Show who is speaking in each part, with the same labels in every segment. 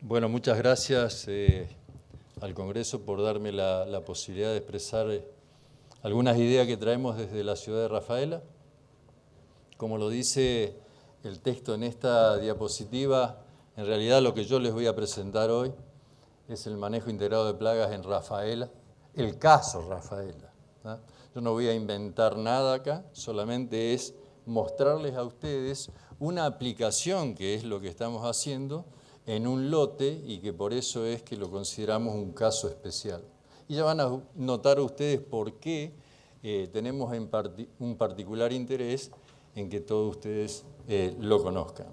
Speaker 1: Bueno, muchas gracias al Congreso por darme la posibilidad de expresar algunas ideas que traemos desde la ciudad de Rafaela. Como lo dice el texto en esta diapositiva, en realidad lo que yo les voy a presentar hoy es el manejo integrado de plagas en Rafaela, el caso Rafaela, ¿no? Yo no voy a inventar nada acá, solamente es mostrarles a ustedes una aplicación que es lo que estamos haciendo en un lote y que por eso es que lo consideramos un caso especial. Y ya van a notar ustedes por qué tenemos un particular interés en que todos ustedes lo conozcan.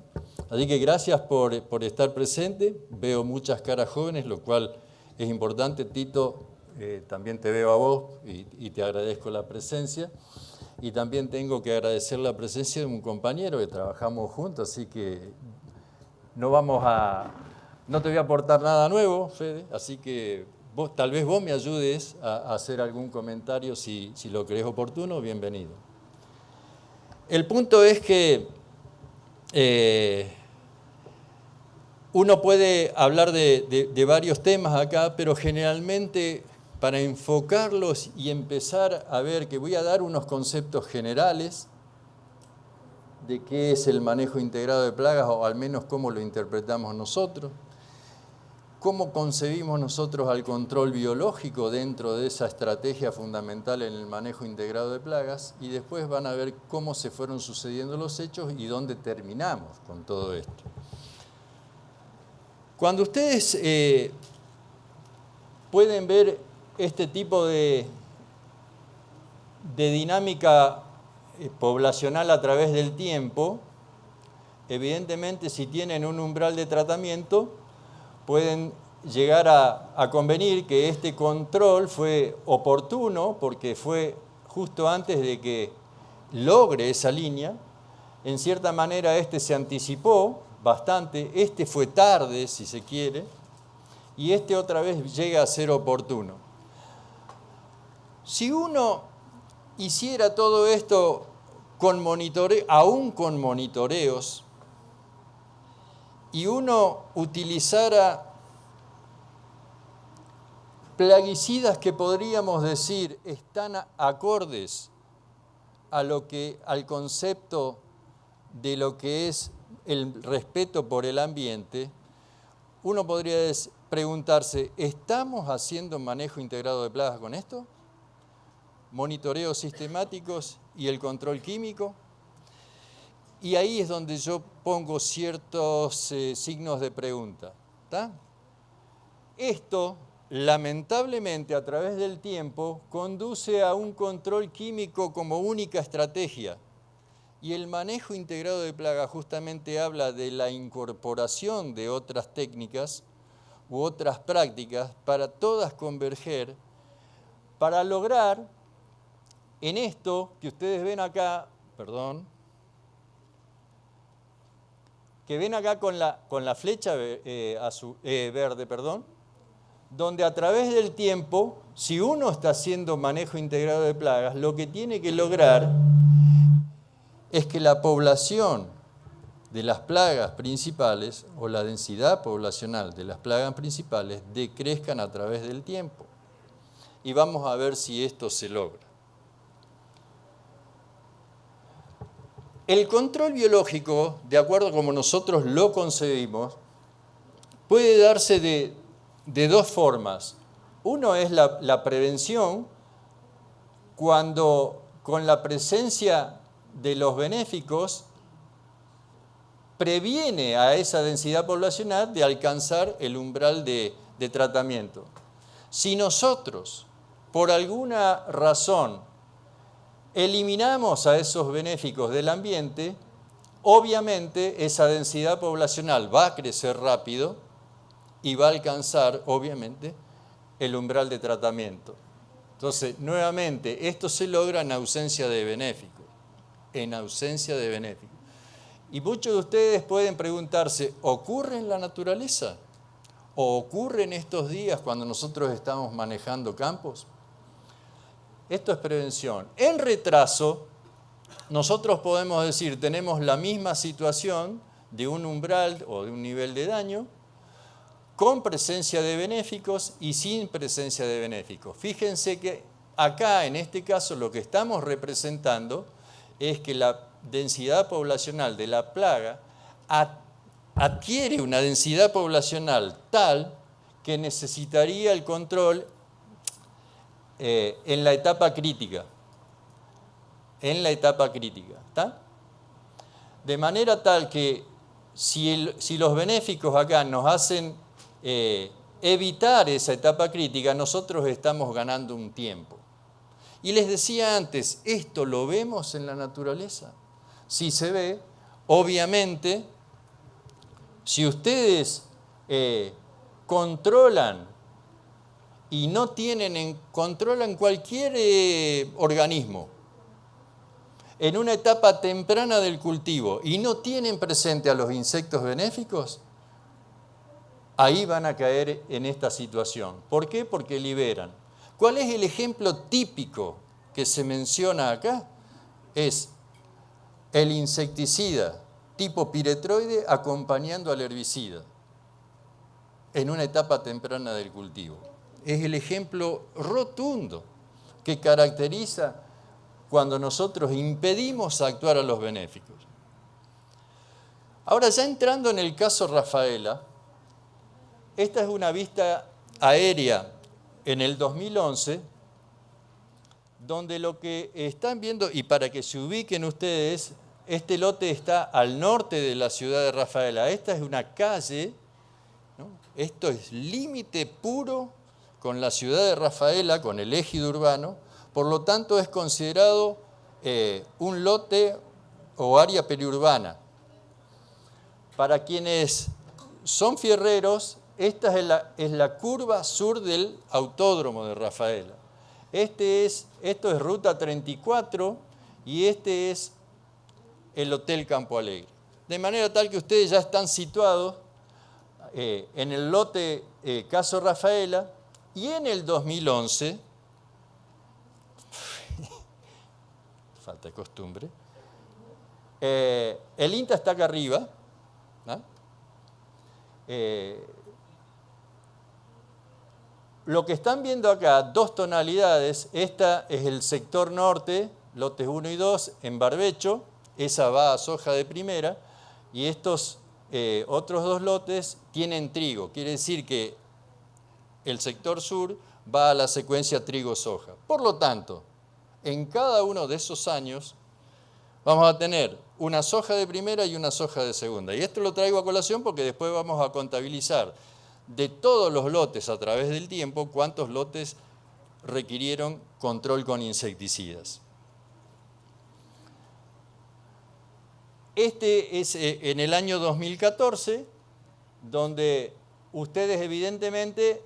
Speaker 1: Así que gracias por estar presente. Veo muchas caras jóvenes, lo cual es importante. Tito, también te veo a vos y te agradezco la presencia. Y también tengo que agradecer la presencia de un compañero que trabajamos juntos, así que no te voy a aportar nada nuevo, Fede, así que tal vez vos me ayudes a hacer algún comentario si lo crees oportuno, bienvenido. El punto es que uno puede hablar de varios temas acá, pero generalmente para enfocarlos y empezar a ver que voy a dar unos conceptos generales de qué es el manejo integrado de plagas, o al menos cómo lo interpretamos nosotros, cómo concebimos nosotros al control biológico dentro de esa estrategia fundamental en el manejo integrado de plagas, y después van a ver cómo se fueron sucediendo los hechos y dónde terminamos con todo esto. Cuando ustedes pueden ver este tipo de dinámica poblacional a través del tiempo, evidentemente si tienen un umbral de tratamiento, pueden llegar a convenir que este control fue oportuno porque fue justo antes de que logre esa línea. En cierta manera este se anticipó bastante, este fue tarde si se quiere, y este otra vez llega a ser oportuno. Si uno hiciera todo esto aún con monitoreos, y uno utilizara plaguicidas que podríamos decir están acordes al concepto de lo que es el respeto por el ambiente, uno podría preguntarse, ¿estamos haciendo manejo integrado de plagas con esto? Monitoreos sistemáticos y el control químico. Y ahí es donde yo pongo ciertos signos de pregunta, ¿tá? Esto, lamentablemente, a través del tiempo, conduce a un control químico como única estrategia. Y el manejo integrado de plagas justamente habla de la incorporación de otras técnicas u otras prácticas para todas converger, para lograr en esto que ustedes ven acá, que ven acá con la flecha verde, donde a través del tiempo, si uno está haciendo manejo integrado de plagas, lo que tiene que lograr es que la población de las plagas principales o la densidad poblacional de las plagas principales decrezcan a través del tiempo. Y vamos a ver si esto se logra. El control biológico, de acuerdo a como nosotros lo concebimos, puede darse de dos formas. Uno es la prevención, cuando con la presencia de los benéficos previene a esa densidad poblacional de alcanzar el umbral de tratamiento. Si nosotros, por alguna razón, eliminamos a esos benéficos del ambiente, obviamente esa densidad poblacional va a crecer rápido y va a alcanzar, obviamente, el umbral de tratamiento. Entonces, nuevamente, esto se logra en ausencia de benéficos, Y muchos de ustedes pueden preguntarse, ¿ocurre en la naturaleza? ¿O ocurre en estos días cuando nosotros estamos manejando campos? Esto es prevención. En retraso, nosotros podemos decir, tenemos la misma situación de un umbral o de un nivel de daño, con presencia de benéficos y sin presencia de benéficos. Fíjense que acá, en este caso, lo que estamos representando es que la densidad poblacional de la plaga adquiere una densidad poblacional tal que necesitaría el control en la etapa crítica. ¿Está? De manera tal que si los benéficos acá nos hacen evitar esa etapa crítica, nosotros estamos ganando un tiempo. Y les decía antes, ¿esto lo vemos en la naturaleza? Sí se ve. Obviamente, si ustedes controlan y no tienen controlan cualquier organismo en una etapa temprana del cultivo y no tienen presente a los insectos benéficos, ahí van a caer en esta situación. ¿Por qué? Porque liberan. ¿Cuál es el ejemplo típico que se menciona acá? Es el insecticida tipo piretroide acompañando al herbicida en una etapa temprana del cultivo. Es el ejemplo rotundo que caracteriza cuando nosotros impedimos actuar a los benéficos. Ahora, ya entrando en el caso Rafaela, esta es una vista aérea en el 2011, donde lo que están viendo, y para que se ubiquen ustedes, este lote está al norte de la ciudad de Rafaela. Esta es una calle, ¿no? Esto es límite puro con la ciudad de Rafaela, con el ejido urbano, por lo tanto es considerado un lote o área periurbana. Para quienes son fierreros, esta es la curva sur del autódromo de Rafaela. Esto es Ruta 34 y este es el Hotel Campo Alegre. De manera tal que ustedes ya están situados en el lote Caso Rafaela y en el 2011, falta de costumbre, el INTA está acá arriba, ¿no? Lo que están viendo acá, dos tonalidades, esta es el sector norte, lotes 1 y 2, en barbecho, esa va a soja de primera, y estos otros dos lotes tienen trigo, quiere decir que el sector sur va a la secuencia trigo-soja. Por lo tanto, en cada uno de esos años vamos a tener una soja de primera y una soja de segunda. Y esto lo traigo a colación porque después vamos a contabilizar de todos los lotes a través del tiempo cuántos lotes requirieron control con insecticidas. Este es en el año 2014, donde ustedes evidentemente,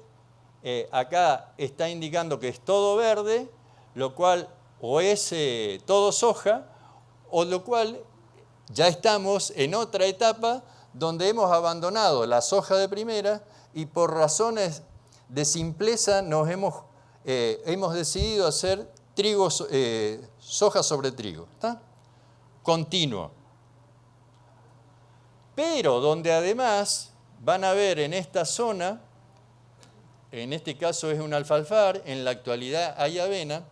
Speaker 1: acá está indicando que es todo verde, lo cual o es todo soja, o lo cual ya estamos en otra etapa donde hemos abandonado la soja de primera y por razones de simpleza hemos decidido hacer trigo, soja sobre trigo, ¿está? Continuo. Pero donde además van a ver en esta zona, en este caso es un alfalfar, en la actualidad hay avena,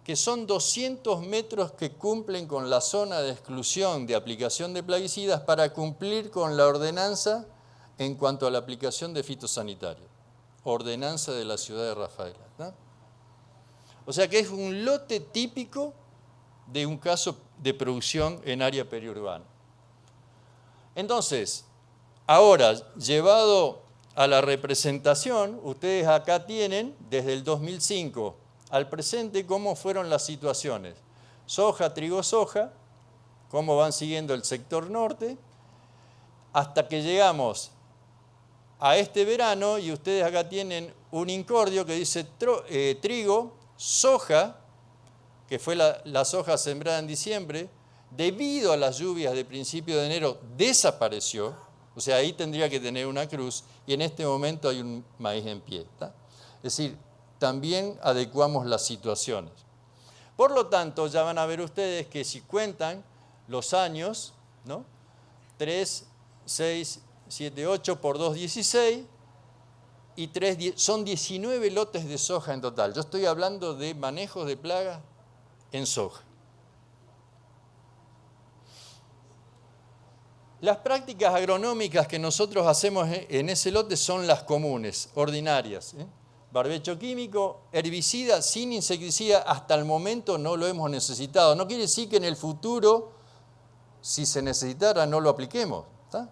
Speaker 1: que son 200 metros que cumplen con la zona de exclusión de aplicación de plaguicidas para cumplir con la ordenanza en cuanto a la aplicación de fitosanitarios. Ordenanza de la ciudad de Rafaela, ¿no? O sea que es un lote típico de un caso de producción en área periurbana. Entonces, ahora, llevado a la representación, ustedes acá tienen, desde el 2005 al presente, cómo fueron las situaciones. Soja, trigo, soja, cómo van siguiendo el sector norte, hasta que llegamos a este verano y ustedes acá tienen un incordio que dice trigo, soja, que fue la soja sembrada en diciembre, debido a las lluvias de principio de enero desapareció, o sea, ahí tendría que tener una cruz, y en este momento hay un maíz en pie, ¿está? Es decir, también adecuamos las situaciones. Por lo tanto, ya van a ver ustedes que si cuentan los años, ¿no? 3, 6, 7, 8 por 2, 16, y 3, son 19 lotes de soja en total. Yo estoy hablando de manejos de plagas en soja. Las prácticas agronómicas que nosotros hacemos en ese lote son las comunes, ordinarias. Barbecho químico, herbicida, sin insecticida, hasta el momento no lo hemos necesitado. No quiere decir que en el futuro, si se necesitara, no lo apliquemos. ¿Está?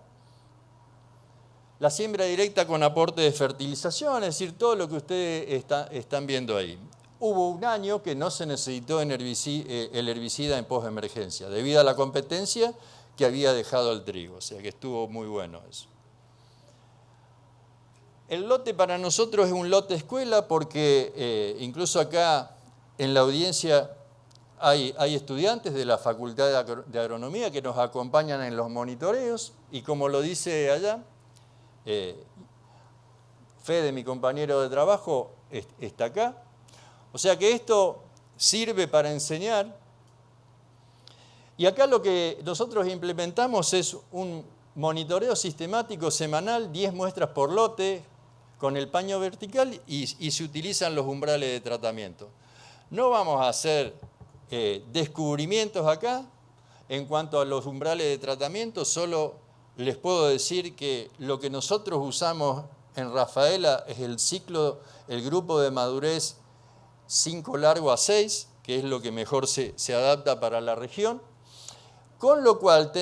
Speaker 1: La siembra directa con aporte de fertilización, es decir, todo lo que ustedes están viendo ahí. Hubo un año que no se necesitó el herbicida en postemergencia, debido a la competencia que había dejado el trigo, o sea que estuvo muy bueno eso. El lote para nosotros es un lote escuela porque incluso acá en la audiencia hay estudiantes de la Facultad de Agronomía que nos acompañan en los monitoreos y como lo dice allá, Fede, mi compañero de trabajo, está acá. O sea que esto sirve para enseñar. Y acá lo que nosotros implementamos es un monitoreo sistemático semanal, 10 muestras por lote, con el paño vertical y se utilizan los umbrales de tratamiento. No vamos a hacer descubrimientos acá. En cuanto a los umbrales de tratamiento, solo les puedo decir que lo que nosotros usamos en Rafaela es el grupo de madurez 5 largo a 6, que es lo que mejor se adapta para la región, con lo cual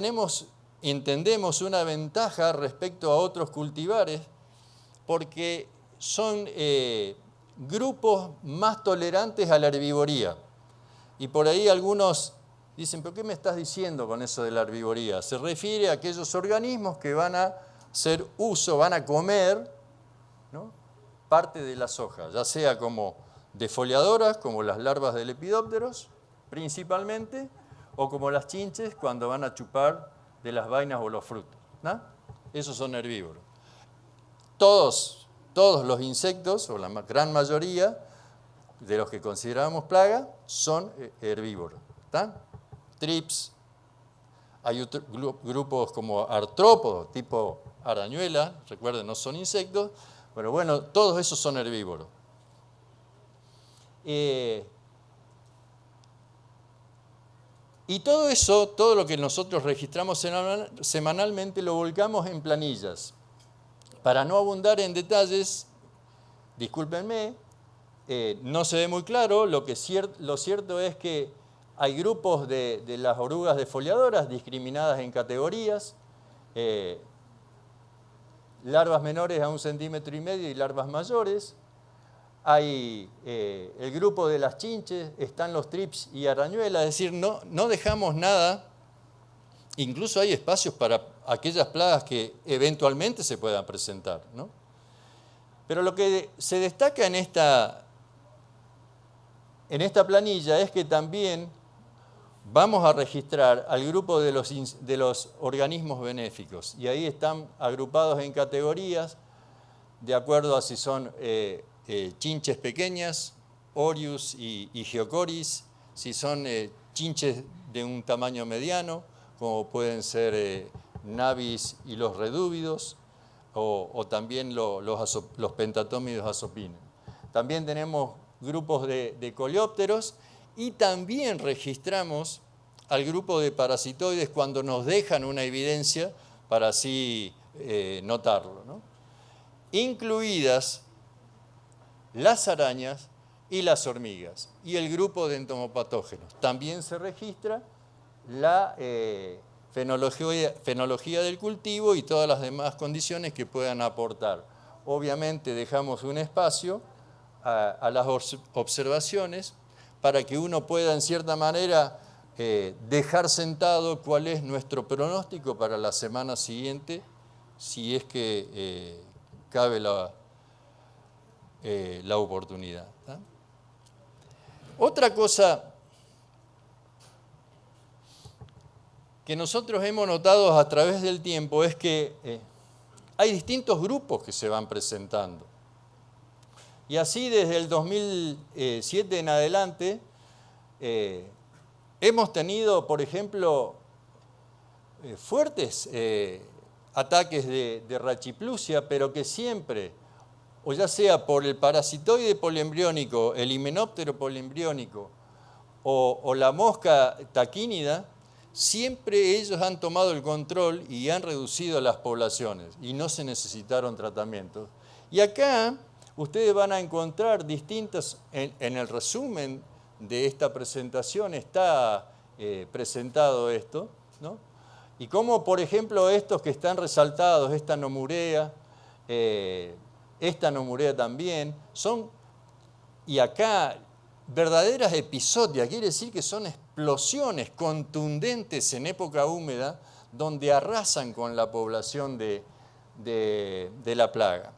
Speaker 1: entendemos una ventaja respecto a otros cultivares, porque son grupos más tolerantes a la herbivoría. Y por ahí algunos dicen, ¿pero qué me estás diciendo con eso de la herbivoría? Se refiere a aquellos organismos que van a hacer uso, van a comer, ¿no?, parte de la soja, ya sea como defoliadoras, como las larvas de lepidópteros, principalmente, o como las chinches cuando van a chupar de las vainas o los frutos, ¿no? Esos son herbívoros. Todos los insectos, o la gran mayoría de los que consideramos plaga, son herbívoros. ¿Está? Trips, hay grupos como artrópodos, tipo arañuela, recuerden, no son insectos, pero bueno, todos esos son herbívoros. Y todo eso, todo lo que nosotros registramos semanalmente, lo volcamos en planillas. Para no abundar en detalles, discúlpenme, no se ve muy claro, lo cierto es que hay grupos de las orugas defoliadoras discriminadas en categorías, larvas menores a 1,5 centímetros y larvas mayores. Hay el grupo de las chinches, están los trips y arañuelas, es decir, no dejamos nada, incluso hay espacios para aquellas plagas que eventualmente se puedan presentar, ¿no? Pero lo que se destaca en esta planilla es que también vamos a registrar al grupo de los organismos benéficos, y ahí están agrupados en categorías de acuerdo a si son chinches pequeñas, Orius y Geocoris, si son chinches de un tamaño mediano, como pueden ser Navis y los redúvidos, o también los pentatómidos asopines. También tenemos grupos de coleópteros y también registramos al grupo de parasitoides cuando nos dejan una evidencia para así notarlo, ¿no? Incluidas las arañas y las hormigas, y el grupo de entomopatógenos. También se registra la fenología del cultivo y todas las demás condiciones que puedan aportar. Obviamente dejamos un espacio a las observaciones para que uno pueda, en cierta manera, dejar sentado cuál es nuestro pronóstico para la semana siguiente, si es que cabe la oportunidad. ¿Tá? Otra cosa que nosotros hemos notado a través del tiempo es que hay distintos grupos que se van presentando. Y así desde el 2007 en adelante hemos tenido, por ejemplo, fuertes ataques de rachiplusia, pero que siempre o ya sea por el parasitoide poliembriónico, el himenóptero poliembriónico o la mosca taquínida, siempre ellos han tomado el control y han reducido las poblaciones y no se necesitaron tratamientos. Y acá ustedes van a encontrar distintas, en el resumen de esta presentación está presentado esto, ¿no? Y como por ejemplo estos que están resaltados, esta nomurea también, son, y acá, verdaderas episodias, quiere decir que son explosiones contundentes en época húmeda donde arrasan con la población de la plaga.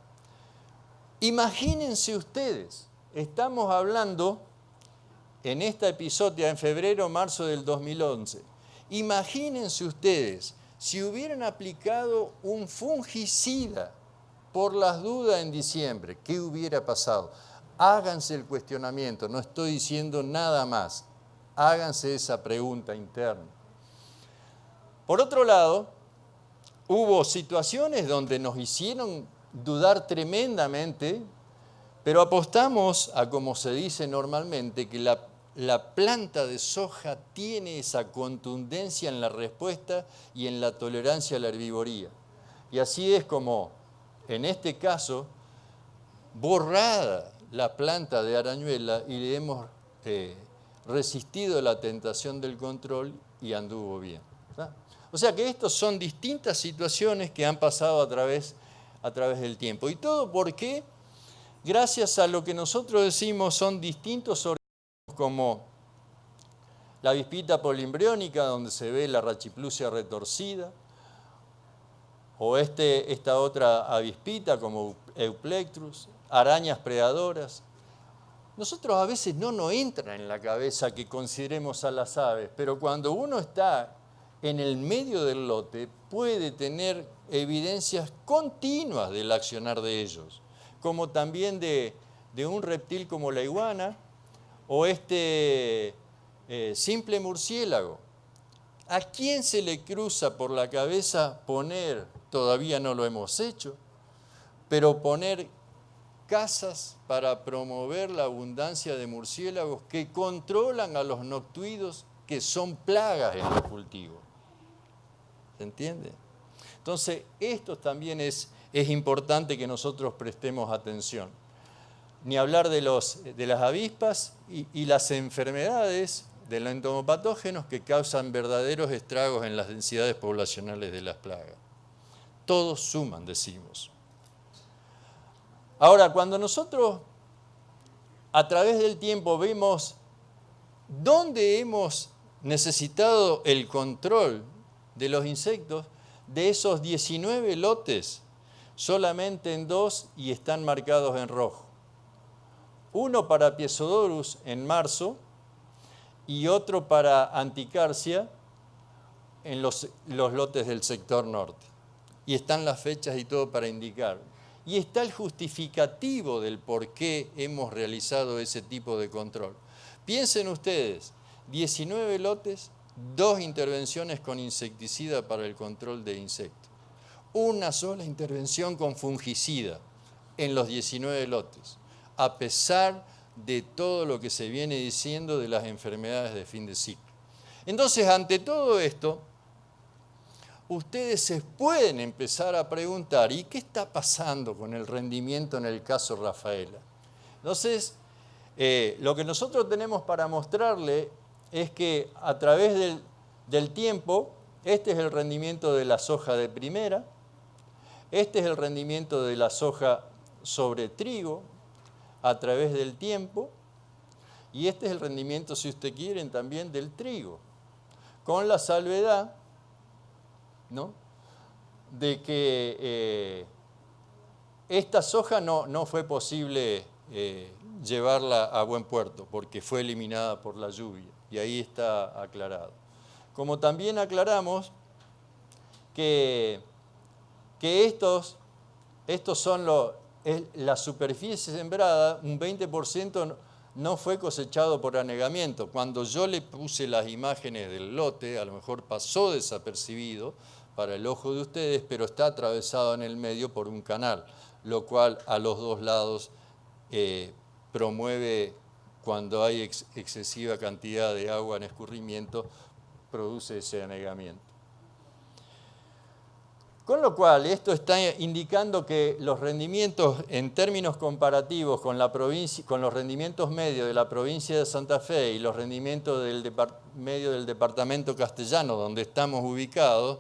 Speaker 1: Imagínense ustedes, estamos hablando en esta episodia en febrero, marzo del 2011, imagínense ustedes si hubieran aplicado un fungicida por las dudas en diciembre, ¿qué hubiera pasado? Háganse el cuestionamiento, no estoy diciendo nada más, háganse esa pregunta interna. Por otro lado, hubo situaciones donde nos hicieron dudar tremendamente, pero apostamos a, como se dice normalmente, que la planta de soja tiene esa contundencia en la respuesta y en la tolerancia a la herbivoría. Y así es como, en este caso, borrada la planta de arañuela y le hemos resistido la tentación del control y anduvo bien. ¿Verdad? O sea que estas son distintas situaciones que han pasado a través del tiempo. ¿Y todo por qué? Gracias a lo que nosotros decimos son distintos organismos como la avispita poliembriónica, donde se ve la rachiplusia retorcida, o esta otra avispita como Euplectrus, arañas predadoras. Nosotros a veces no nos entra en la cabeza que consideremos a las aves, pero cuando uno está en el medio del lote puede tener evidencias continuas del accionar de ellos, como también de un reptil como la iguana o simple murciélago. ¿A quién se le cruza por la cabeza poner, todavía no lo hemos hecho, pero poner casas para promover la abundancia de murciélagos que controlan a los noctuidos que son plagas en los cultivos? ¿Se entiende? Entonces, esto también es importante que nosotros prestemos atención. Ni hablar de las avispas y las enfermedades de los entomopatógenos que causan verdaderos estragos en las densidades poblacionales de las plagas. Todos suman, decimos. Ahora, cuando nosotros a través del tiempo vemos dónde hemos necesitado el control de los insectos, de esos 19 lotes, solamente en 2 y están marcados en rojo. Uno para Piezodorus en marzo y otro para Anticarcia en los lotes del sector norte. Y están las fechas y todo para indicar. Y está el justificativo del por qué hemos realizado ese tipo de control. Piensen ustedes, 19 lotes, 2 intervenciones con insecticida para el control de insectos. Una sola intervención con fungicida en los 19 lotes, a pesar de todo lo que se viene diciendo de las enfermedades de fin de ciclo. Entonces, ante todo esto, ustedes se pueden empezar a preguntar, ¿y qué está pasando con el rendimiento en el caso Rafaela? Entonces, lo que nosotros tenemos para mostrarle es que a través del tiempo, este es el rendimiento de la soja de primera, este es el rendimiento de la soja sobre trigo a través del tiempo, y este es el rendimiento, si ustedes quieren, también del trigo, con la salvedad, ¿no?, de que esta soja no fue posible llevarla a buen puerto porque fue eliminada por la lluvia, y ahí está aclarado. Como también aclaramos que estos son la superficie sembrada, un 20% no fue cosechado por anegamiento. Cuando yo le puse las imágenes del lote, a lo mejor pasó desapercibido para el ojo de ustedes, pero está atravesado en el medio por un canal. lo cual a los dos lados promueve, cuando hay excesiva cantidad de agua en escurrimiento, produce ese anegamiento. Con lo cual, esto está indicando que los rendimientos en términos comparativos con los rendimientos medios de la provincia de Santa Fe y los rendimientos medio del departamento castellano, donde estamos ubicados,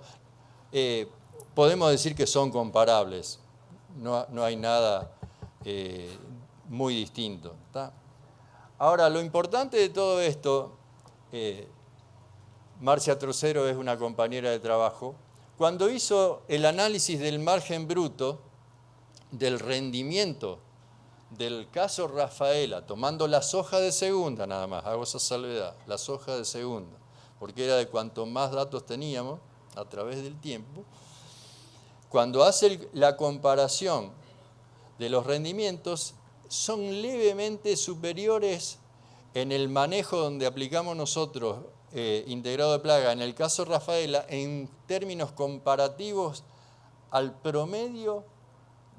Speaker 1: podemos decir que son comparables. No hay nada muy distinto, ¿tá? Ahora, lo importante de todo esto, Marcia Trocero es una compañera de trabajo. Cuando hizo el análisis del margen bruto, del rendimiento del caso Rafaela, tomando las hojas de segunda nada más, hago esa salvedad, las hojas de segunda, porque era de cuanto más datos teníamos a través del tiempo, cuando hace la comparación de los rendimientos, son levemente superiores en el manejo donde aplicamos nosotros integrado de plaga, en el caso Rafaela, en términos comparativos al promedio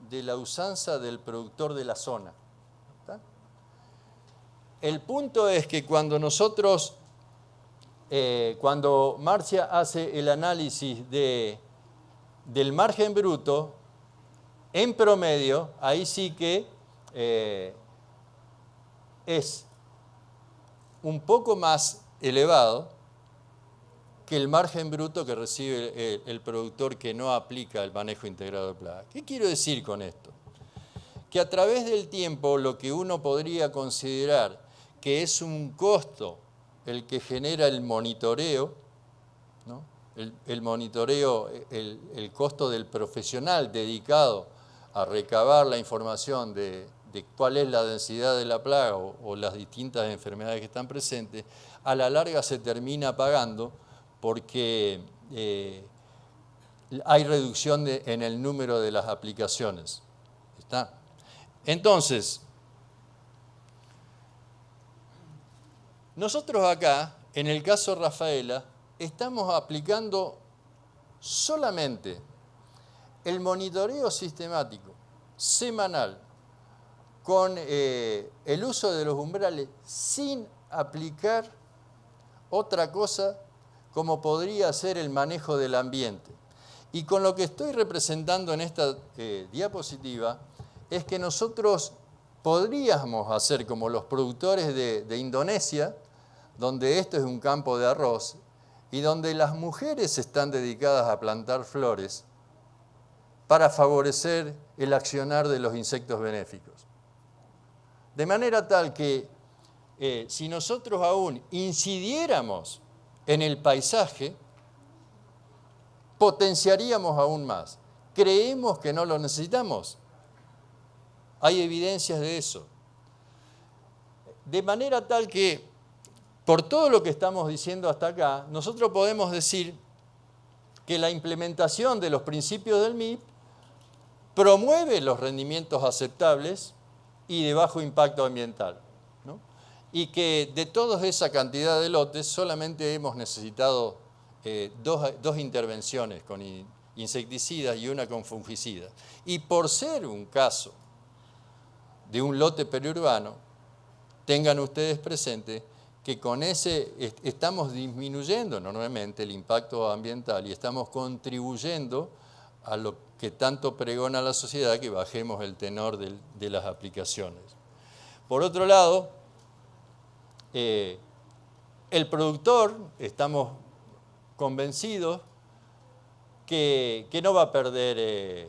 Speaker 1: de la usanza del productor de la zona. ¿Está? El punto es que cuando cuando Marcia hace el análisis del margen bruto, en promedio, ahí sí que es un poco más elevado que el margen bruto que recibe el productor que no aplica el manejo integrado de plaga. ¿Qué quiero decir con esto? Que a través del tiempo lo que uno podría considerar que es un costo el que genera el monitoreo, ¿no? El monitoreo, el costo del profesional dedicado a recabar la información de cuál es la densidad de la plaga o las distintas enfermedades que están presentes, a la larga se termina pagando porque hay reducción en el número de las aplicaciones. ¿Está? Entonces, nosotros acá, en el caso Rafaela, estamos aplicando solamente el monitoreo sistemático, semanal, con el uso de los umbrales sin aplicar otra cosa como podría ser el manejo del ambiente. Y con lo que estoy representando en esta diapositiva es que nosotros podríamos hacer como los productores de Indonesia, donde esto es un campo de arroz y donde las mujeres están dedicadas a plantar flores para favorecer el accionar de los insectos benéficos. De manera tal que si nosotros aún incidiéramos en el paisaje, potenciaríamos aún más. ¿Creemos que no lo necesitamos? Hay evidencias de eso. De manera tal que, por todo lo que estamos diciendo hasta acá, nosotros podemos decir que la implementación de los principios del MIP promueve los rendimientos aceptables y de bajo impacto ambiental, ¿no? Y que de toda esa cantidad de lotes solamente hemos necesitado dos intervenciones con insecticidas y una con fungicidas. Y por ser un caso de un lote periurbano, tengan ustedes presente que con ese estamos disminuyendo enormemente el impacto ambiental y estamos contribuyendo a lo que tanto pregona la sociedad, que bajemos el tenor de las aplicaciones. Por otro lado, el productor, estamos convencidos que no va a perder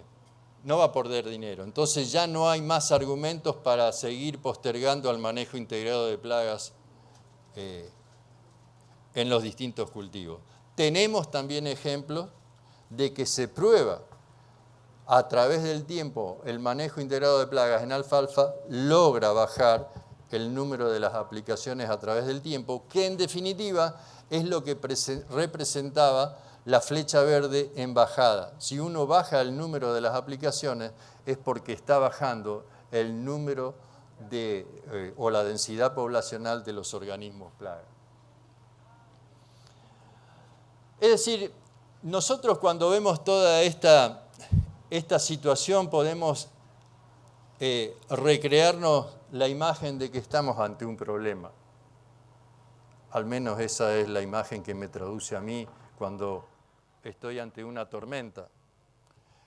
Speaker 1: dinero. Entonces ya no hay más argumentos para seguir postergando el manejo integrado de plagas en los distintos cultivos. Tenemos también ejemplos de que se prueba a través del tiempo el manejo integrado de plagas en alfalfa, logra bajar el número de las aplicaciones a través del tiempo, que en definitiva es lo que representaba la flecha verde en bajada. Si uno baja el número de las aplicaciones es porque está bajando el número o la densidad poblacional de los organismos plaga. Es decir, nosotros cuando vemos toda esta situación podemos recrearnos la imagen de que estamos ante un problema. Al menos esa es la imagen que me traduce a mí cuando estoy ante una tormenta.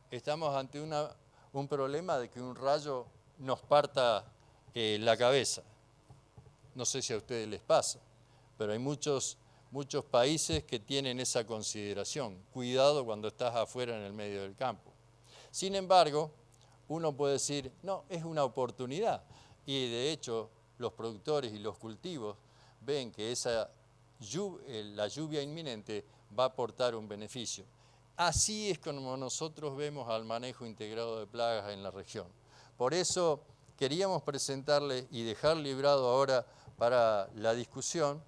Speaker 1: Estamos ante un problema de que un rayo nos parta la cabeza. No sé si a ustedes les pasa, pero hay muchos países que tienen esa consideración. Cuidado cuando estás afuera en el medio del campo. Sin embargo, uno puede decir, no, es una oportunidad. Y de hecho, los productores y los cultivos ven que la lluvia inminente va a aportar un beneficio. Así es como nosotros vemos al manejo integrado de plagas en la región. Por eso queríamos presentarles y dejar librado ahora para la discusión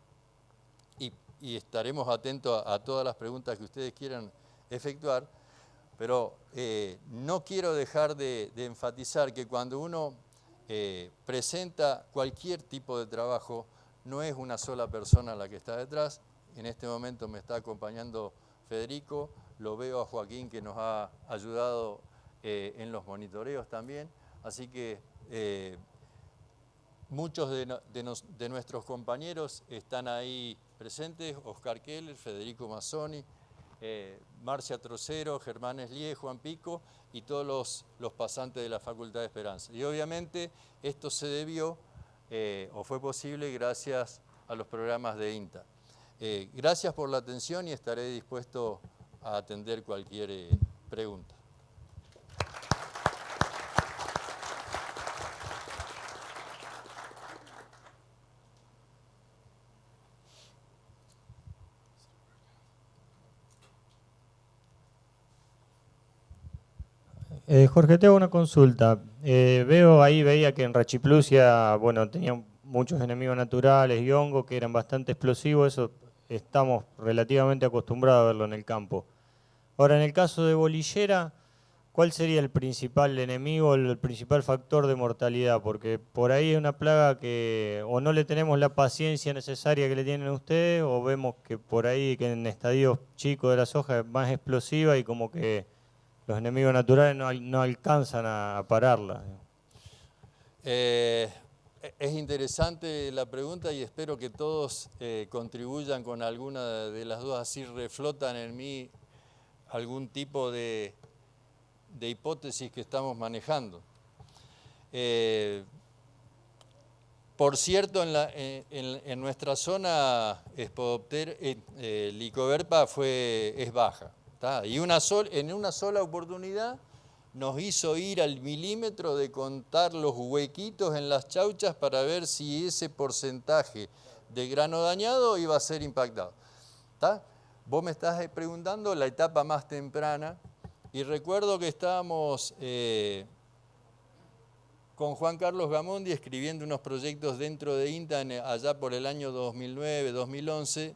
Speaker 1: y estaremos atentos a todas las preguntas que ustedes quieran efectuar, pero no quiero dejar de enfatizar que cuando uno presenta cualquier tipo de trabajo, no es una sola persona la que está detrás. En este momento me está acompañando Federico, lo veo a Joaquín que nos ha ayudado en los monitoreos también, así que muchos de nuestros compañeros están ahí presentes, Oscar Keller, Federico Mazzoni, Marcia Trocero, Germán Eslié, Juan Pico y todos los pasantes de la Facultad de Esperanza. Y obviamente esto se debió o fue posible gracias a los programas de INTA. Gracias por la atención y estaré dispuesto a atender cualquier pregunta.
Speaker 2: Jorge, te hago una consulta. Veía que en Rachiplusia, bueno, tenían muchos enemigos naturales y hongos que eran bastante explosivos, eso estamos relativamente acostumbrados a verlo en el campo. Ahora, en el caso de bolillera, ¿cuál sería el principal enemigo, el principal factor de mortalidad? Porque por ahí es una plaga que o no le tenemos la paciencia necesaria que le tienen ustedes, o vemos que por ahí que en estadios chicos de la soja es más explosiva y como que los enemigos naturales no alcanzan a pararla.
Speaker 1: Es interesante la pregunta y espero que todos contribuyan con alguna de las dos, así reflotan en mí algún tipo de hipótesis que estamos manejando. Por cierto, en nuestra zona Licoverpa es baja. Y en una sola oportunidad nos hizo ir al milímetro de contar los huequitos en las chauchas para ver si ese porcentaje de grano dañado iba a ser impactado. ¿Tá? Vos me estás preguntando la etapa más temprana y recuerdo que estábamos con Juan Carlos Gamondi escribiendo unos proyectos dentro de INTA allá por el año 2009, 2011,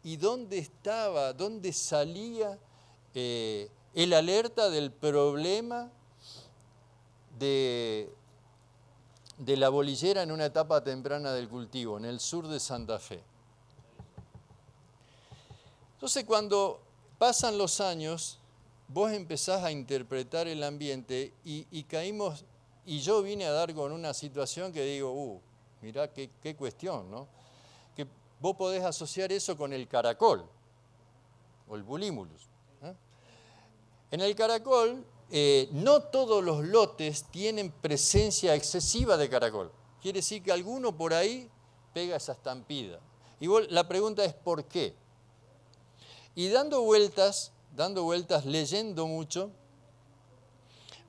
Speaker 1: y dónde salía el alerta del problema de la bolillera en una etapa temprana del cultivo, en el sur de Santa Fe. Entonces, cuando pasan los años, vos empezás a interpretar el ambiente y caímos, y yo vine a dar con una situación que digo, mirá qué cuestión, ¿no? Que vos podés asociar eso con el caracol, o el bulimulus. En el caracol, no todos los lotes tienen presencia excesiva de caracol. Quiere decir que alguno por ahí pega esa estampida. Y la pregunta es ¿por qué? Y dando vueltas, leyendo mucho,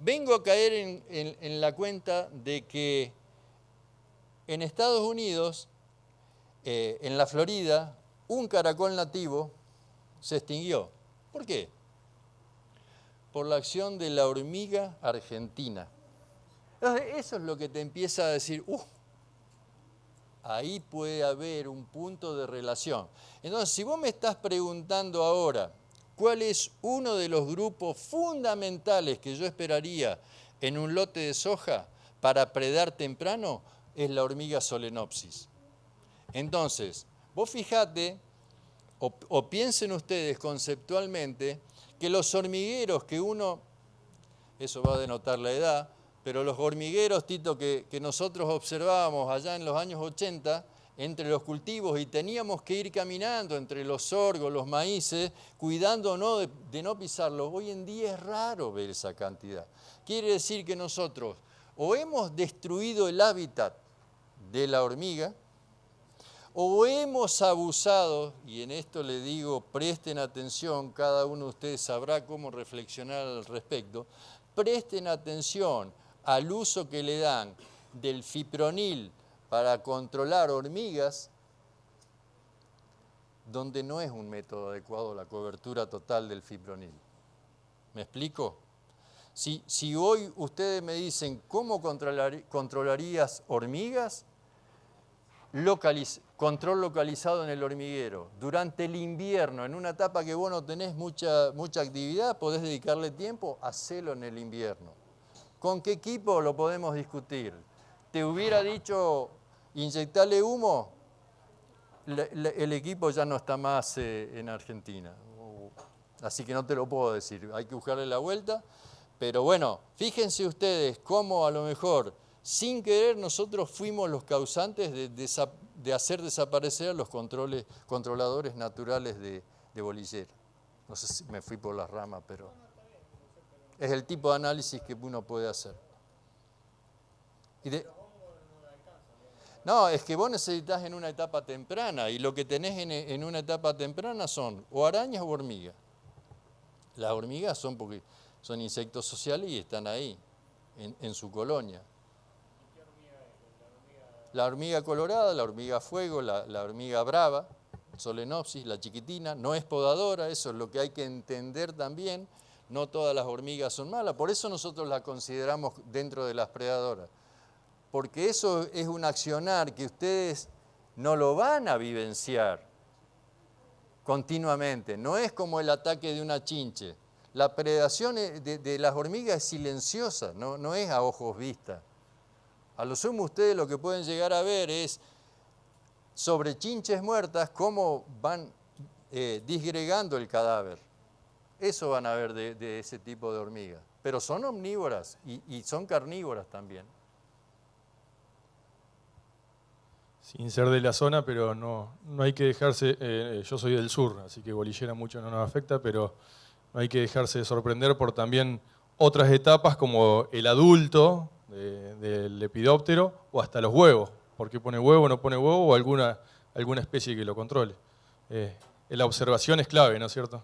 Speaker 1: vengo a caer en la cuenta de que en Estados Unidos, en la Florida, un caracol nativo se extinguió. ¿Por qué? Por la acción de la hormiga argentina. Entonces, eso es lo que te empieza a decir, ahí puede haber un punto de relación. Entonces, si vos me estás preguntando ahora, ¿cuál es uno de los grupos fundamentales que yo esperaría en un lote de soja para predar temprano? Es la hormiga Solenopsis. Entonces, vos fijate, o piensen ustedes conceptualmente, que los hormigueros que eso va a denotar la edad, pero los hormigueros, Tito, que nosotros observábamos allá en los años 80, entre los cultivos, y teníamos que ir caminando entre los sorgos, los maíces, cuidándonos de no pisarlos. Hoy en día es raro ver esa cantidad. Quiere decir que nosotros o hemos destruido el hábitat de la hormiga, o hemos abusado, y en esto le digo, presten atención, cada uno de ustedes sabrá cómo reflexionar al respecto, presten atención al uso que le dan del fipronil para controlar hormigas, donde no es un método adecuado la cobertura total del fipronil. ¿Me explico? Si hoy ustedes me dicen, ¿cómo controlarías hormigas? Control localizado en el hormiguero. Durante el invierno, en una etapa que vos no tenés mucha actividad, podés dedicarle tiempo, hacelo en el invierno. ¿Con qué equipo lo podemos discutir? ¿Te hubiera dicho inyectarle humo? El equipo ya no está más en Argentina. Así que no te lo puedo decir, hay que buscarle la vuelta. Pero bueno, fíjense ustedes cómo a lo mejor, sin querer, nosotros fuimos los causantes de hacer desaparecer los controladores naturales de bolillera. No sé si me fui por las ramas, pero es el tipo de análisis que uno puede hacer. No, es que vos necesitas en una etapa temprana, y lo que tenés en una etapa temprana son o arañas o hormigas. Las hormigas son insectos sociales y están ahí, en su colonia.
Speaker 2: ¿Qué hormiga es?
Speaker 1: La hormiga colorada, la hormiga fuego, la hormiga brava, Solenopsis, la chiquitina, no es podadora, eso es lo que hay que entender también. No todas las hormigas son malas, por eso nosotros las consideramos dentro de las predadoras. Porque eso es un accionar que ustedes no lo van a vivenciar continuamente, no es como el ataque de una chinche. La predación de las hormigas es silenciosa, no es a ojos vistas. A lo sumo ustedes lo que pueden llegar a ver es sobre chinches muertas cómo van disgregando el cadáver. Eso van a ver de ese tipo de hormigas. Pero son omnívoras y son carnívoras también.
Speaker 3: Sin ser de la zona, pero no hay que dejarse, yo soy del sur, así que bolillera mucho no nos afecta, pero no hay que dejarse sorprender por también otras etapas como el adulto del lepidóptero o hasta los huevos, por qué pone huevo, no pone huevo, o alguna especie que lo controle. La observación es clave, ¿no es cierto?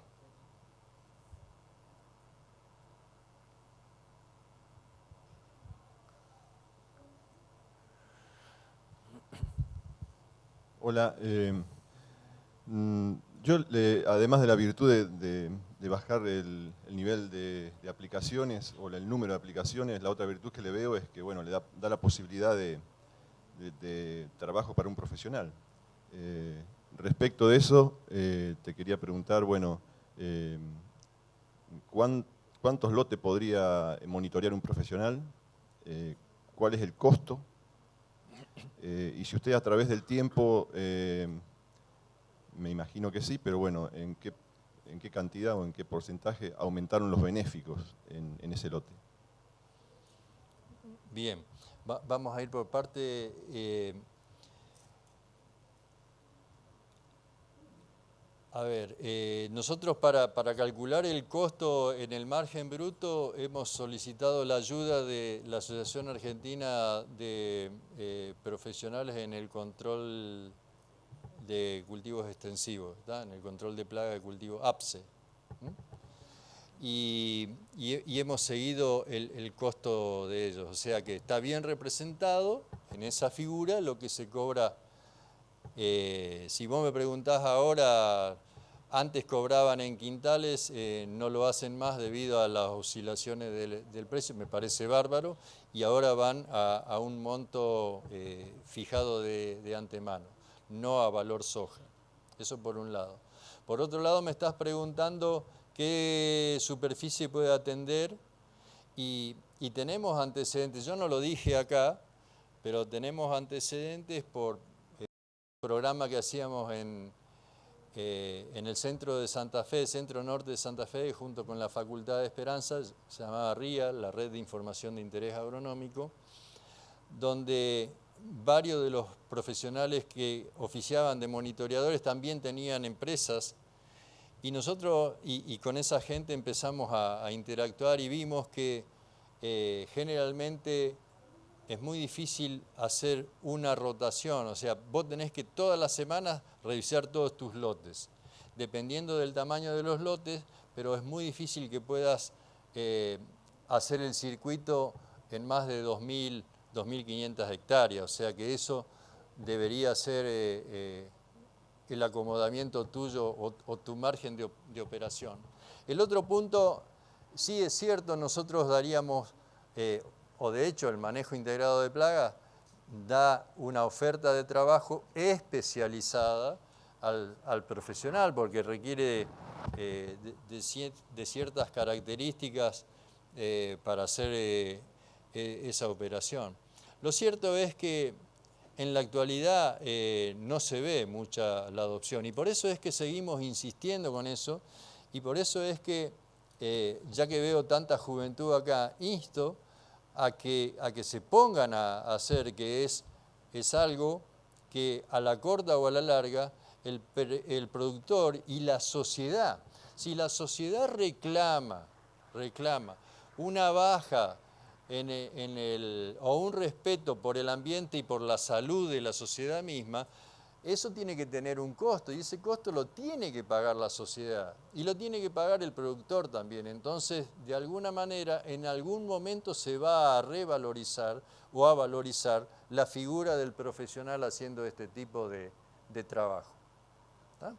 Speaker 4: Hola, yo además de la virtud de bajar el nivel de aplicaciones o el número de aplicaciones, la otra virtud que le veo es que bueno, le da la posibilidad de trabajo para un profesional. Respecto de eso, te quería preguntar, bueno, ¿cuántos lotes podría monitorear un profesional? ¿Cuál es el costo? Y si usted a través del tiempo, me imagino que sí, pero bueno, ¿en qué cantidad o en qué porcentaje aumentaron los benéficos en ese lote?
Speaker 1: Bien, vamos a ir por parte. Nosotros para calcular el costo en el margen bruto hemos solicitado la ayuda de la Asociación Argentina de Profesionales en el Control de Cultivos Extensivos, ¿tá? En el control de plaga de cultivo, APSE. Y hemos seguido el costo de ellos, o sea que está bien representado en esa figura lo que se cobra. Si vos me preguntás ahora, antes cobraban en quintales, no lo hacen más debido a las oscilaciones del precio, me parece bárbaro, y ahora van a un monto fijado de antemano, no a valor soja. Eso por un lado. Por otro lado me estás preguntando qué superficie puede atender y tenemos antecedentes, yo no lo dije acá, pero tenemos antecedentes por programa que hacíamos en en el centro de Santa Fe, centro norte de Santa Fe, junto con la Facultad de Esperanza, se llamaba RIA, la Red de Información de Interés Agronómico, donde varios de los profesionales que oficiaban de monitoreadores también tenían empresas, y nosotros, y con esa gente empezamos a interactuar y vimos que generalmente es muy difícil hacer una rotación, o sea, vos tenés que todas las semanas revisar todos tus lotes, dependiendo del tamaño de los lotes, pero es muy difícil que puedas hacer el circuito en más de 2.000, 2.500 hectáreas, o sea que eso debería ser el acomodamiento tuyo o tu margen de operación. El otro punto, sí es cierto, nosotros daríamos, o de hecho el manejo integrado de plagas da una oferta de trabajo especializada al profesional, porque requiere de ciertas características para hacer esa operación. Lo cierto es que en la actualidad no se ve mucha la adopción, y por eso es que seguimos insistiendo con eso, y por eso es que, ya que veo tanta juventud acá, insto a que se pongan a hacer, que es algo que a la corta o a la larga el productor y la sociedad, si la sociedad reclama una baja o un respeto por el ambiente y por la salud de la sociedad misma, eso tiene que tener un costo, y ese costo lo tiene que pagar la sociedad y lo tiene que pagar el productor también. Entonces, de alguna manera, en algún momento se va a revalorizar o a valorizar la figura del profesional haciendo este tipo de trabajo. ¿Está?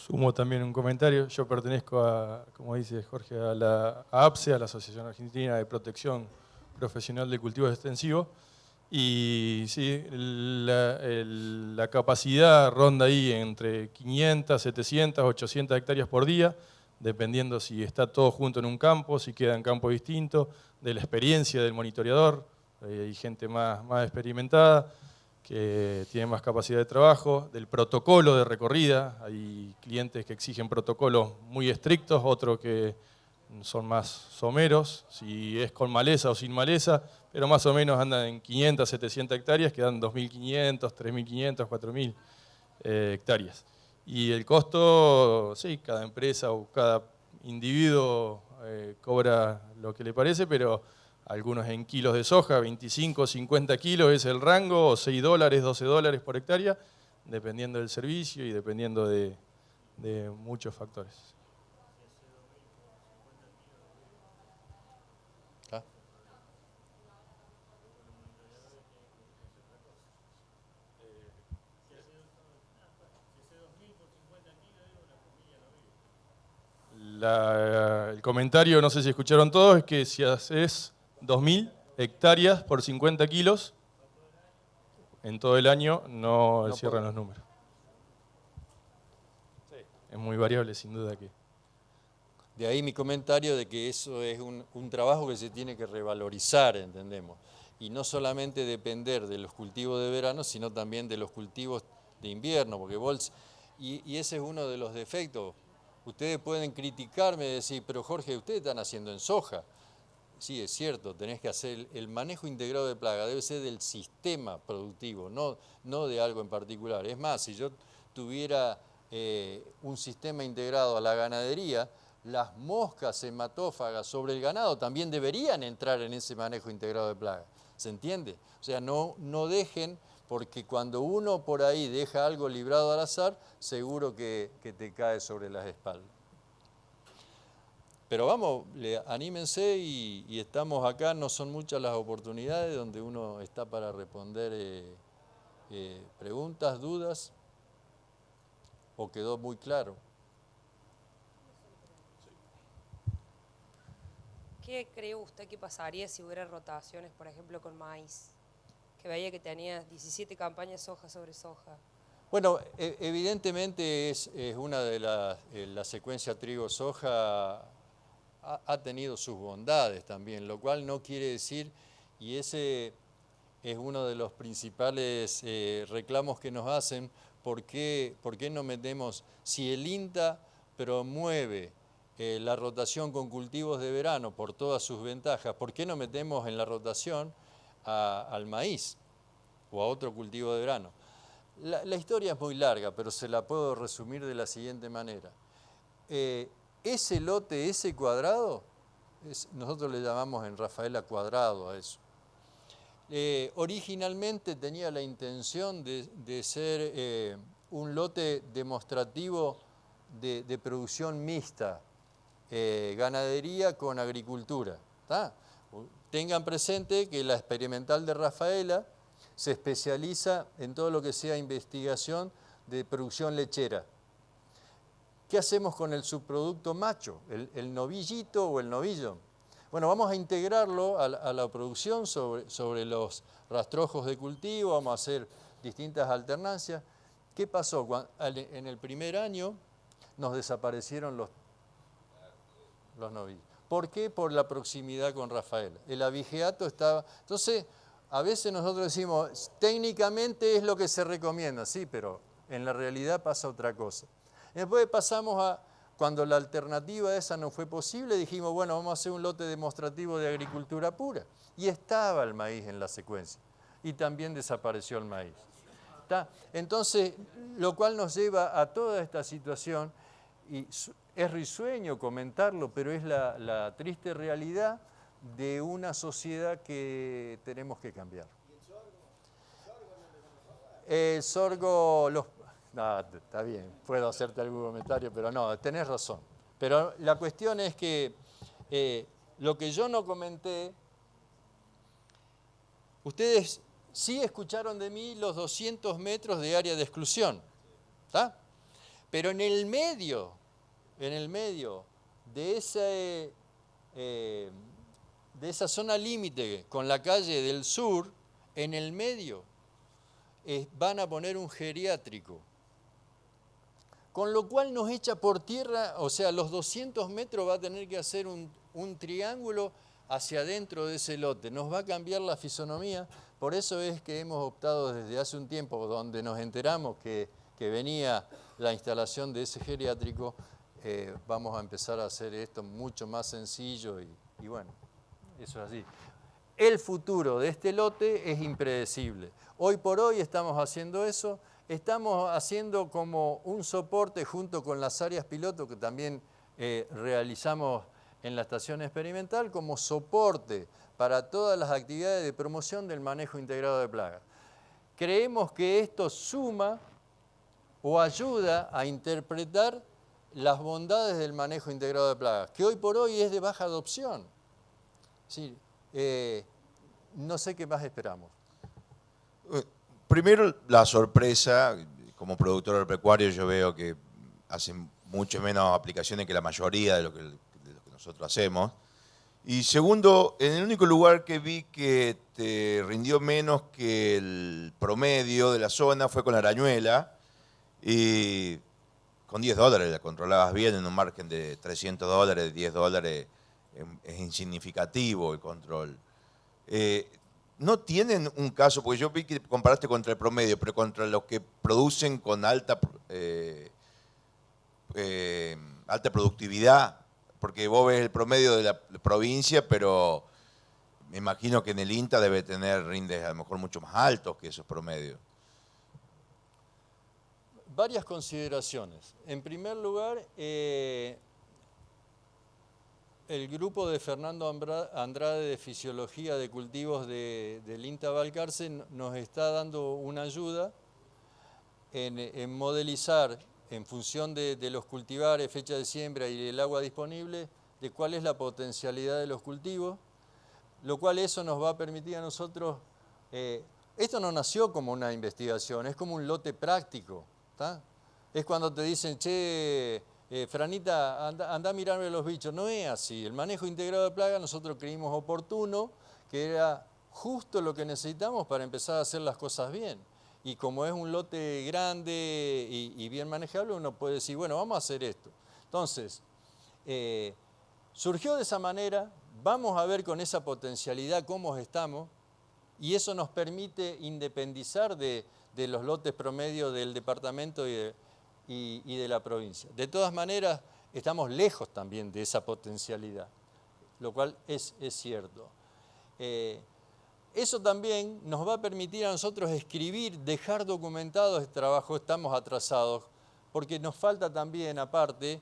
Speaker 3: Sumo también un comentario. Yo pertenezco a, como dice Jorge, a la APSE, a la Asociación Argentina de Protección Profesional de Cultivos Extensivos. Y sí, la capacidad ronda ahí entre 500, 700, 800 hectáreas por día, dependiendo si está todo junto en un campo, si queda en campo distinto, de la experiencia del monitoreador. Hay gente más experimentada que tiene más capacidad de trabajo, del protocolo de recorrida. Hay clientes que exigen protocolos muy estrictos, otros que son más someros, si es con maleza o sin maleza, pero más o menos andan en 500, 700 hectáreas, que dan 2.500, 3.500, 4.000 hectáreas. Y el costo, sí, cada empresa o cada individuo cobra lo que le parece, pero algunos en kilos de soja, 25, 50 kilos es el rango, o $6, $12 por hectárea, dependiendo del servicio y dependiendo de muchos factores. El comentario, no sé si escucharon todos, es que si haces 2.000 hectáreas por 50 kilos, en todo el año no cierran los números. Sí. Es muy variable, sin duda que.
Speaker 1: De ahí mi comentario de que eso es un trabajo que se tiene que revalorizar, entendemos. Y no solamente depender de los cultivos de verano, sino también de los cultivos de invierno, porque y ese es uno de los defectos. Ustedes pueden criticarme y decir, pero Jorge, ustedes están haciendo en soja. Sí, es cierto, tenés que hacer el manejo integrado de plaga, debe ser del sistema productivo, no de algo en particular. Es más, si yo tuviera un sistema integrado a la ganadería, las moscas hematófagas sobre el ganado también deberían entrar en ese manejo integrado de plaga. ¿Se entiende? O sea, no dejen, porque cuando uno por ahí deja algo librado al azar, seguro que te cae sobre las espaldas. Pero vamos, anímense y estamos acá, no son muchas las oportunidades donde uno está para responder preguntas, dudas, o quedó muy claro.
Speaker 5: ¿Qué cree usted que pasaría si hubiera rotaciones, por ejemplo, con maíz? Que veía que tenía 17 campañas soja sobre soja.
Speaker 1: Bueno, evidentemente es una de la secuencia trigo-soja ha tenido sus bondades también, lo cual no quiere decir, y ese es uno de los principales reclamos que nos hacen ¿por qué no metemos, si el INTA promueve la rotación con cultivos de verano por todas sus ventajas, ¿por qué no metemos en la rotación al maíz o a otro cultivo de verano? La historia es muy larga, pero se la puedo resumir de la siguiente manera. Ese lote, ese cuadrado, nosotros le llamamos en Rafaela cuadrado a eso. Originalmente tenía la intención de ser un lote demostrativo de producción mixta, ganadería con agricultura. ¿Tá? Tengan presente que la experimental de Rafaela se especializa en todo lo que sea investigación de producción lechera. ¿Qué hacemos con el subproducto macho, el novillito o el novillo? Bueno, vamos a integrarlo a la producción sobre los rastrojos de cultivo, vamos a hacer distintas alternancias. ¿Qué pasó? En el primer año nos desaparecieron los novillos. ¿Por qué? Por la proximidad con Rafaela. El abigeato estaba... Entonces, a veces nosotros decimos, técnicamente es lo que se recomienda, sí, pero en la realidad pasa otra cosa. Después pasamos a, cuando la alternativa esa no fue posible, dijimos, bueno, vamos a hacer un lote demostrativo de agricultura pura. Y estaba el maíz en la secuencia. Y también desapareció el maíz. ¿Está? Entonces, lo cual nos lleva a toda esta situación, y es risueño comentarlo, pero es la triste realidad de una sociedad que tenemos que cambiar. El sorgo, no, está bien, puedo hacerte algún comentario, pero no, tenés razón. Pero la cuestión es que lo que yo no comenté, ustedes sí escucharon de mí los 200 metros de área de exclusión, ¿está? Pero en el medio de esa zona límite con la calle del sur, en el medio van a poner un geriátrico. Con lo cual nos echa por tierra, o sea, los 200 metros va a tener que hacer un triángulo hacia adentro de ese lote. Nos va a cambiar la fisonomía. Por eso es que hemos optado desde hace un tiempo, donde nos enteramos que venía la instalación de ese geriátrico, vamos a empezar a hacer esto mucho más sencillo y bueno, eso es así. El futuro de este lote es impredecible. Hoy por hoy estamos haciendo eso, estamos haciendo como un soporte junto con las áreas piloto que también realizamos en la estación experimental, como soporte para todas las actividades de promoción del manejo integrado de plagas. Creemos que esto suma o ayuda a interpretar las bondades del manejo integrado de plagas, que hoy por hoy es de baja adopción. Sí, no sé qué más esperamos.
Speaker 6: Primero, la sorpresa, como productor agropecuario yo veo que hacen mucho menos aplicaciones que la mayoría de lo que nosotros hacemos. Y segundo, en el único lugar que vi que te rindió menos que el promedio de la zona fue con la arañuela, y con $10 la controlabas bien en un margen de $300, $10 es insignificativo el control. ¿No tienen un caso, porque yo vi que comparaste contra el promedio, pero contra los que producen con alta productividad? Porque vos ves el promedio de la provincia, pero me imagino que en el INTA debe tener rindes a lo mejor mucho más altos que esos promedios.
Speaker 1: Varias consideraciones. En primer lugar, el grupo de Fernando Andrade de Fisiología de Cultivos del INTA Balcarce nos está dando una ayuda en modelizar, en función de los cultivares, fecha de siembra y el agua disponible, de cuál es la potencialidad de los cultivos, lo cual eso nos va a permitir a nosotros, esto no nació como una investigación, es como un lote práctico, ¿tá? Es cuando te dicen, che, Franita, anda a mirarme los bichos. No es así. El manejo integrado de plagas nosotros creímos oportuno, que era justo lo que necesitamos para empezar a hacer las cosas bien. Y como es un lote grande y bien manejable, uno puede decir, bueno, vamos a hacer esto. Entonces, surgió de esa manera, vamos a ver con esa potencialidad cómo estamos, y eso nos permite independizar de de los lotes promedio del departamento y de la provincia. De todas maneras, estamos lejos también de esa potencialidad, lo cual es cierto. Eso también nos va a permitir a nosotros escribir, dejar documentado este trabajo. Estamos atrasados, porque nos falta también, aparte,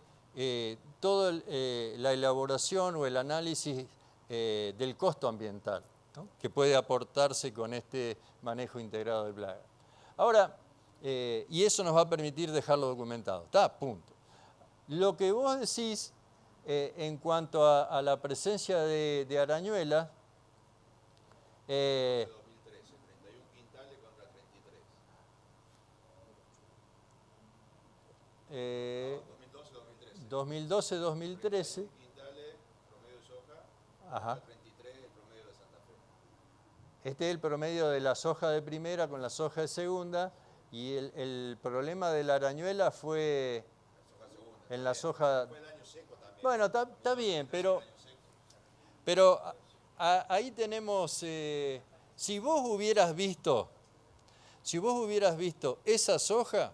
Speaker 1: toda la elaboración o el análisis del costo ambiental, ¿no?, que puede aportarse con este manejo integrado de plagas. Ahora, y eso nos va a permitir dejarlo documentado. Está, punto. Lo que vos decís en cuanto a la presencia de arañuelas,
Speaker 6: 2013, 31 quintales contra 33.
Speaker 1: 2012-2013.
Speaker 6: Quintales, promedio de soja,
Speaker 1: Ajá.
Speaker 6: 33 el promedio de Santa Fe.
Speaker 1: Este es el promedio de la soja de primera con la soja de segunda, y el problema de la arañuela fue en la soja...
Speaker 6: Fue el año seco también.
Speaker 1: Bueno, está bien, pero ahí tenemos... si vos hubieras visto esa soja,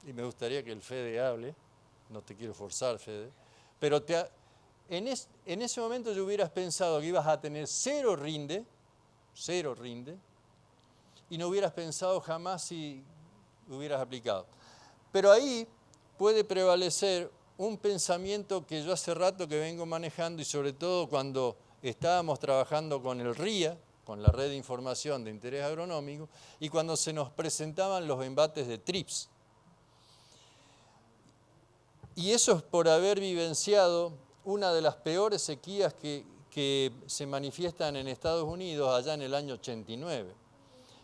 Speaker 1: y me gustaría que el Fede hable, no te quiero forzar, Fede, pero en ese momento yo hubieras pensado que ibas a tener cero rinde, y no hubieras pensado jamás si hubieras aplicado. Pero ahí puede prevalecer un pensamiento que yo hace rato que vengo manejando, y sobre todo cuando estábamos trabajando con el RIA, con la Red de Información de Interés Agronómico, y cuando se nos presentaban los embates de TRIPS. Y eso es por haber vivenciado una de las peores sequías que se manifiestan en Estados Unidos allá en el año 89.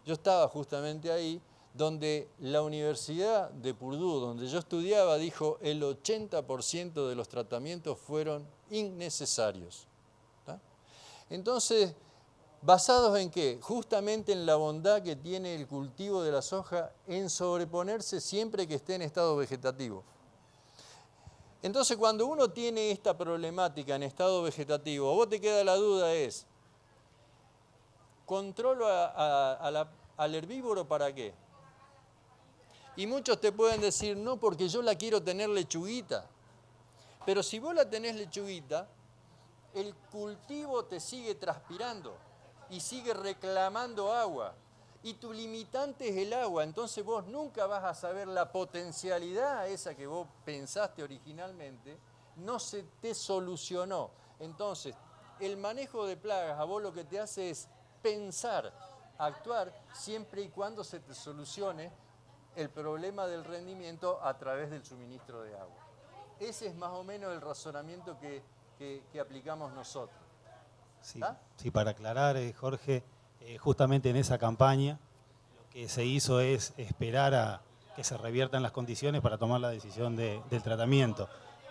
Speaker 1: Yo estaba justamente ahí, donde la Universidad de Purdue, donde yo estudiaba, dijo el 80% de los tratamientos fueron innecesarios. ¿Tá? Entonces, ¿basados en qué? Justamente en la bondad que tiene el cultivo de la soja en sobreponerse siempre que esté en estado vegetativo. Entonces, cuando uno tiene esta problemática en estado vegetativo, a vos te queda la duda es, ¿controlo al herbívoro para qué? Y muchos te pueden decir, no, porque yo la quiero tener lechuguita. Pero si vos la tenés lechuguita, el cultivo te sigue transpirando y sigue reclamando agua. Y tu limitante es el agua, entonces vos nunca vas a saber la potencialidad esa que vos pensaste originalmente, no se te solucionó. Entonces, el manejo de plagas a vos lo que te hace es pensar, actuar, siempre y cuando se te solucione el problema del rendimiento a través del suministro de agua. Ese es más o menos el razonamiento que aplicamos nosotros.
Speaker 7: Sí, para aclarar, Jorge, justamente en esa campaña lo que se hizo es esperar a que se reviertan las condiciones para tomar la decisión del tratamiento.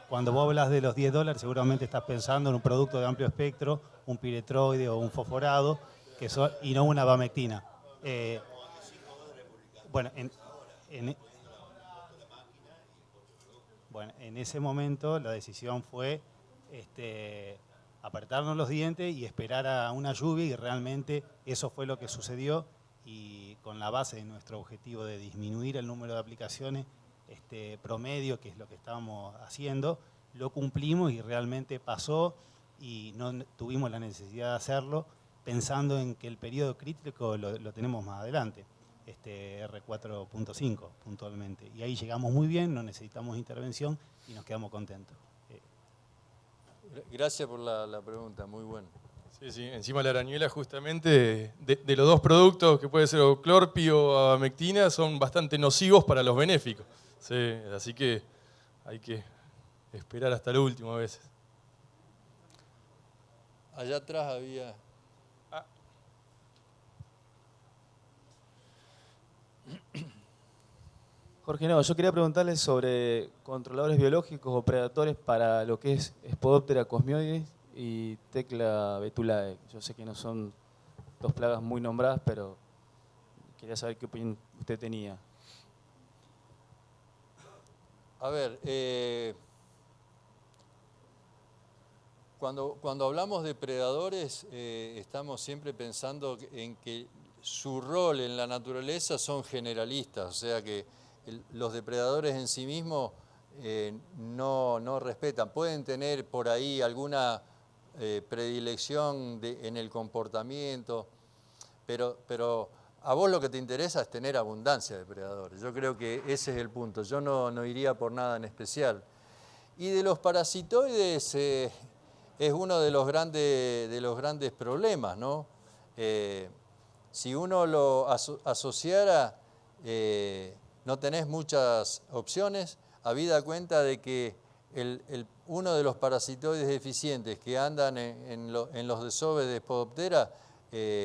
Speaker 7: Cuando vos hablas de los $10, seguramente estás pensando en un producto de amplio espectro, un piretroide o un fosforado, y no una abamectina. Bueno, en ese momento la decisión fue apretarnos los dientes y esperar a una lluvia, y realmente eso fue lo que sucedió, y con la base de nuestro objetivo de disminuir el número de aplicaciones promedio, que es lo que estábamos haciendo, lo cumplimos y realmente pasó, y no tuvimos la necesidad de hacerlo pensando en que el periodo crítico lo tenemos más adelante, R4.5 puntualmente, y ahí llegamos muy bien, no necesitamos intervención y nos quedamos contentos.
Speaker 1: Gracias por la pregunta, muy bueno.
Speaker 3: Sí, encima la arañuela justamente de los dos productos, que puede ser o clorpi o abamectina, son bastante nocivos para los benéficos. Sí, así que hay que esperar hasta lo último a veces.
Speaker 1: Allá atrás había...
Speaker 8: Jorge, no, yo quería preguntarle sobre controladores biológicos o predadores para lo que es Spodoptera cosmioides y Thecla betulae. Yo sé que no son dos plagas muy nombradas, pero quería saber qué opinión usted tenía.
Speaker 1: A ver, cuando hablamos de predadores, estamos siempre pensando en que su rol en la naturaleza son generalistas, o sea que los depredadores en sí mismos no respetan. Pueden tener por ahí alguna predilección en el comportamiento, pero a vos lo que te interesa es tener abundancia de depredadores. Yo creo que ese es el punto. Yo no iría por nada en especial. Y de los parasitoides es uno de los grandes problemas, ¿no? Si uno lo asociara, no tenés muchas opciones, habida cuenta de que uno de los parasitoides eficientes que andan en los desoves de Spodoptera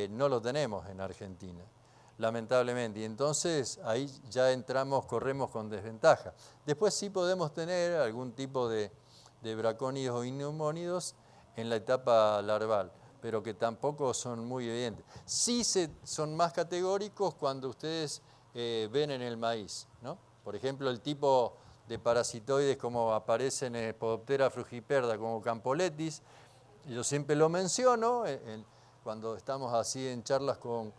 Speaker 1: no lo tenemos en Argentina, lamentablemente. Y entonces ahí ya corremos con desventaja. Después sí podemos tener algún tipo de bracónidos o neumónidos en la etapa larval, pero que tampoco son muy evidentes. Sí son más categóricos cuando ustedes ven en el maíz, ¿no? Por ejemplo, el tipo de parasitoides como aparecen en Spodoptera frugiperda como Campoletis, yo siempre lo menciono cuando estamos así en charlas con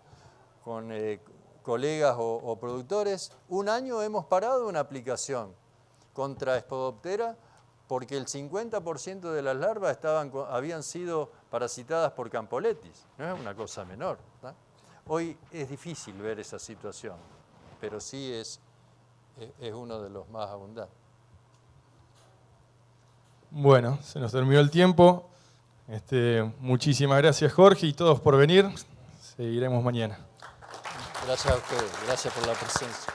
Speaker 1: colegas o productores. Un año hemos parado una aplicación contra Spodoptera porque el 50% de las larvas habían sido parasitadas por Campoletis. No es una cosa menor, ¿no? Hoy es difícil ver esa situación, pero sí es uno de los más abundantes.
Speaker 3: Bueno, se nos terminó el tiempo. Muchísimas gracias, Jorge, y todos por venir. Seguiremos mañana.
Speaker 1: Gracias a ustedes, gracias por la presencia.